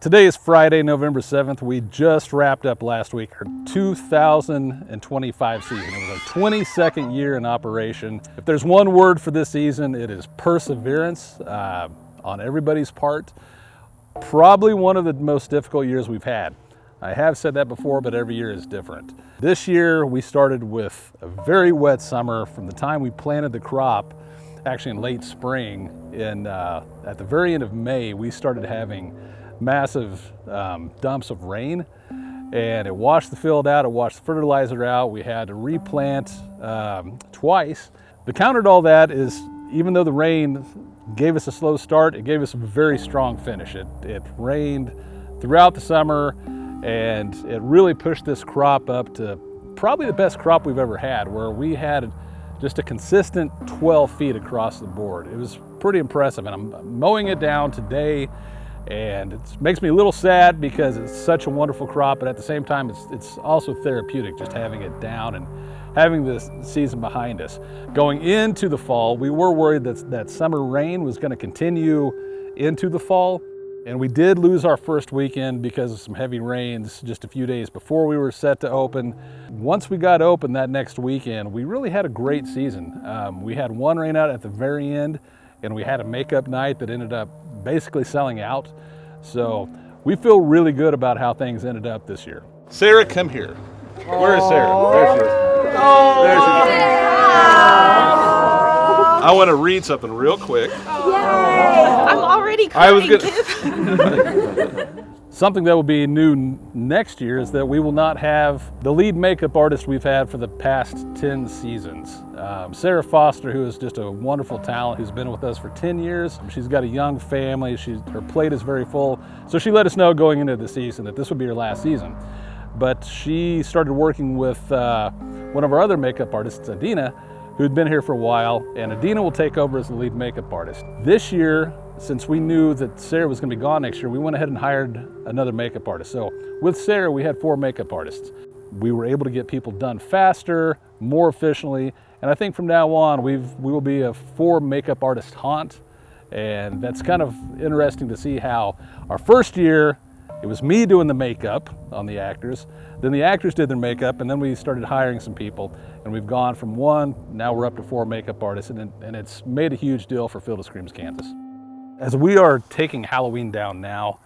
Today is Friday, November 7th. We just wrapped up last week our 2025 season. It was our 22nd year in operation. If there's one word for this season, it is perseverance on everybody's part. Probably one of the most difficult years we've had. I have said that before, but every year is different. This year we started with a very wet summer. From the time we planted the crop, actually in late spring, at the very end of May, we started having massive dumps of rain, and it washed the field out, it washed the fertilizer out. We had to replant twice. The counter to all that is, even though the rain gave us a slow start, it gave us a very strong finish. It rained throughout the summer, and it really pushed this crop up to probably the best crop we've ever had, where we had just a consistent 12 feet across the board. It was pretty impressive, and I'm mowing it down today, and it makes me a little sad because it's such a wonderful crop, but at the same time it's also therapeutic just having it down and having this season behind us. Going into the fall, we were worried that summer rain was going to continue into the fall, and we did lose our first weekend because of some heavy rains just a few days before we were set to open. Once we got open that next weekend, we really had a great season. We had one rain out at the very end, and we had a makeup night that ended up basically selling out. So we feel really good about how things ended up this year. Sarah, come here. Where is Sarah? There she is. There she is. I want to read something real quick. Yay! I'm already crying. Something that will be new next year is that we will not have the lead makeup artist we've had for the past 10 seasons. Sarah Foster, who is just a wonderful talent, who's been with us for 10 years. She's got a young family, her plate is very full. So she let us know going into the season that this would be her last season. But she started working with one of our other makeup artists, Adina, who'd been here for a while, and Adina will take over as the lead makeup artist. This year, since we knew that Sarah was going to be gone next year, we went ahead and hired another makeup artist. So with Sarah, we had 4 makeup artists. We were able to get people done faster, more efficiently, and I think from now on, we will be a 4 makeup artist haunt, and that's kind of interesting to see how our first year, it was me doing the makeup on the actors, then the actors did their makeup, and then we started hiring some people, and we've gone from 1, now we're up to 4 makeup artists, and it's made a huge deal for Field of Screams, Kansas. As we are taking Halloween down now,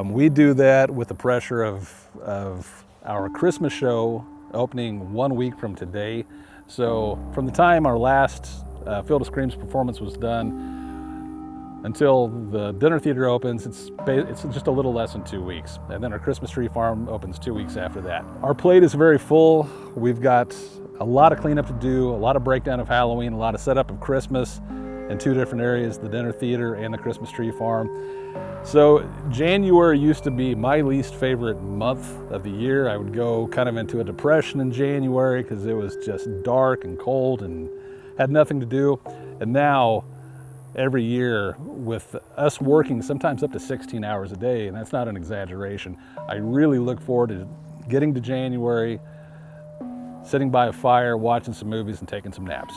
we do that with the pressure of our Christmas show opening 1 week from today. So from the time our last Field of Screams performance was done until the dinner theater opens, it's just a little less than 2 weeks. And then our Christmas tree farm opens 2 weeks after that. Our plate is very full. We've got a lot of cleanup to do, a lot of breakdown of Halloween, a lot of setup of Christmas in 2 different areas, the dinner theater and the Christmas tree farm. So January used to be my least favorite month of the year. I would go kind of into a depression in January because it was just dark and cold and had nothing to do. And now, every year, with us working sometimes up to 16 hours a day, and that's not an exaggeration, I really look forward to getting to January, sitting by a fire, watching some movies and taking some naps.